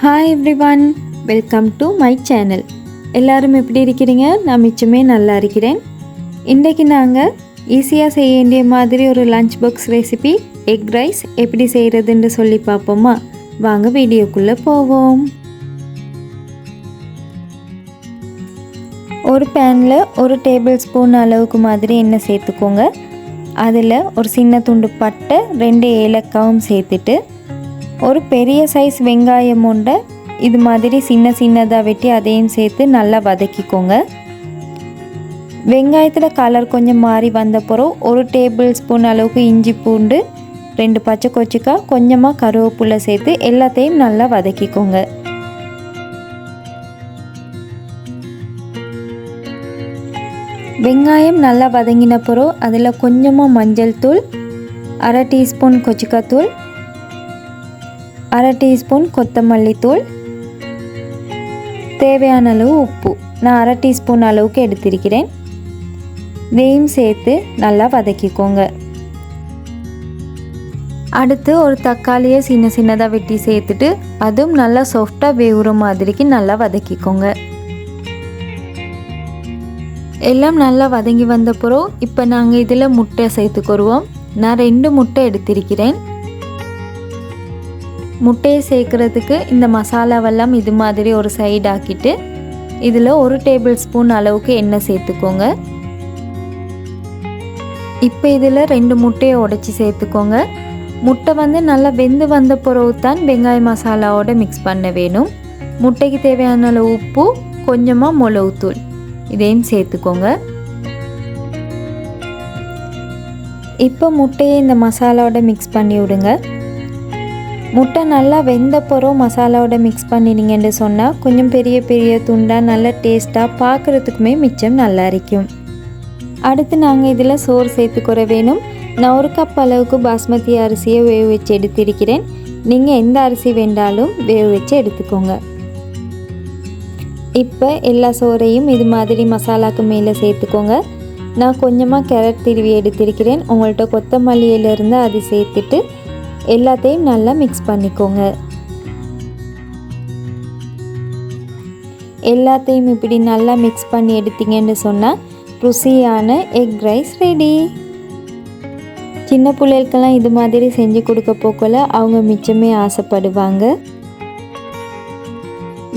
Hi everyone, welcome to my channel. எல்லாரும் எப்படி இருக்கீங்க? நான் மிச்சமே நல்லா இருக்கிறேன். இன்றைக்கு நாங்கள் ஈஸியாக செய்ய வேண்டிய மாதிரி ஒரு lunch box recipe egg rice எப்படி செய்கிறதுன்னு சொல்லி பார்ப்போமா? வாங்க வீடியோக்குள்ளே போவோம். ஒரு பேனில் ஒரு டேபிள் ஸ்பூன் அளவுக்கு மாதிரி எண்ணெய் சேர்த்துக்கோங்க. அதில் ஒரு சின்ன துண்டு பட்டை 2 ஏலக்காயும் சேர்த்துட்டு ஒரு பெரிய சைஸ் வெங்காயம் உண்டை இது மாதிரி சின்னதாக வெட்டி அதையும் சேர்த்து நல்லா வதக்கிக்கோங்க. வெங்காயத்தில் கலர் கொஞ்சம் மாறி வந்தப்பறம் ஒரு டேபிள் ஸ்பூன் அளவுக்கு இஞ்சி பூண்டு 2 பச்சை கொச்சிக்காய் கொஞ்சமாக கருவேப்பிலை சேர்த்து எல்லாத்தையும் நல்லா வதக்கிக்கோங்க. வெங்காயம் நல்லா வதங்கினப்பறம் அதில் கொஞ்சமாக மஞ்சள் தூள், 1/2 டீஸ்பூன் கொச்சிக்காய் தூள், 1/2 டீஸ்பூன் கொத்தமல்லி தூள், தேவையான அளவு உப்பு நான் 1/2 டீஸ்பூன் அளவுக்கு எடுத்திருக்கிறேன். இதையும் சேர்த்து நல்லா வதக்கிக்கோங்க. அடுத்து ஒரு தக்காளியை சின்னதாக வெட்டி சேர்த்துட்டு அதுவும் நல்லா சாஃப்டாக வேகுற மாதிரிக்கு நல்லா வதக்கிக்கோங்க. எல்லாம் நல்லா வதங்கி வந்தப்பறம் இப்போ நாங்கள் இதில் முட்டை சேர்த்துக்கொருவோம். நான் 2 முட்டை எடுத்திருக்கிறேன். முட்டையை சேர்க்குறதுக்கு இந்த மசாலாவெல்லாம் இது மாதிரி ஒரு சைடு ஆக்கிட்டு இதில் 1 டேபிள் ஸ்பூன் அளவுக்கு எண்ணெய் சேர்த்துக்கோங்க. இப்போ இதில் 2 முட்டையை உடைச்சி சேர்த்துக்கோங்க. முட்டை நல்லா வெந்து வந்த பிறகு தான் வெங்காய மசாலாவோட மிக்ஸ் பண்ண வேணும். முட்டைக்கு தேவையான அளவு உப்பு, கொஞ்சமாக மிளகுத்தூள் இதையும் சேர்த்துக்கோங்க. இப்போ முட்டையை இந்த மசாலாவோட மிக்ஸ் பண்ணி விடுங்க. முட்டை நல்லா வெந்தப்பறம் மசாலாவோட மிக்ஸ் பண்ணினீங்கன்னு சொன்னால் கொஞ்சம் பெரிய துண்டாக நல்லா டேஸ்ட்டாக பார்க்குறதுக்குமே மிச்சம் நல்லா இருக்கும். அடுத்து நாங்கள் இதில் சோறு சேர்த்துக்கிற வேணும். நான் 1 கப் அளவுக்கு பாஸ்மதி அரிசியை வேக வச்சு எடுத்திருக்கிறேன். நீங்கள் எந்த அரிசி வேண்டாலும் வேக வச்சு எடுத்துக்கோங்க. இப்போ எல்லா சோறையும் இது மாதிரி மசாலாவுக்கு மேலே சேர்த்துக்கோங்க. நான் கொஞ்சமாக கேரட் திருவி எடுத்திருக்கிறேன். உங்கள்கிட்ட கொத்தமல்லி இலை இருந்தால் அது சேர்த்துட்டு எல்லாத்தையும் நல்லா மிக்ஸ் பண்ணிக்கோங்க. எல்லாத்தையும் இப்படி நல்லா மிக்ஸ் பண்ணி எடுத்தீங்கன்னு சொன்னால் ருசியான எக் ரைஸ் ரெடி. சின்ன பிள்ளைகளுக்கெல்லாம் இது மாதிரி செஞ்சு கொடுக்க போக்கல அவங்க மிச்சமே ஆசைப்படுவாங்க.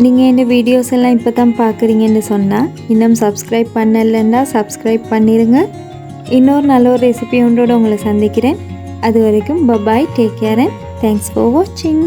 நீங்கள் இந்த வீடியோஸ் எல்லாம் இப்போ தான் பார்க்குறீங்கன்னு சொன்னால் இன்னும் சப்ஸ்கிரைப் பண்ணலைன்னா சப்ஸ்கிரைப் பண்ணிடுங்க. இன்னொரு நல்ல ஒரு ரெசிபி ஒன்றோடு உங்களை சந்திக்கிறேன். அது வரைக்கும் bye bye, take care and thanks for வாட்சிங்.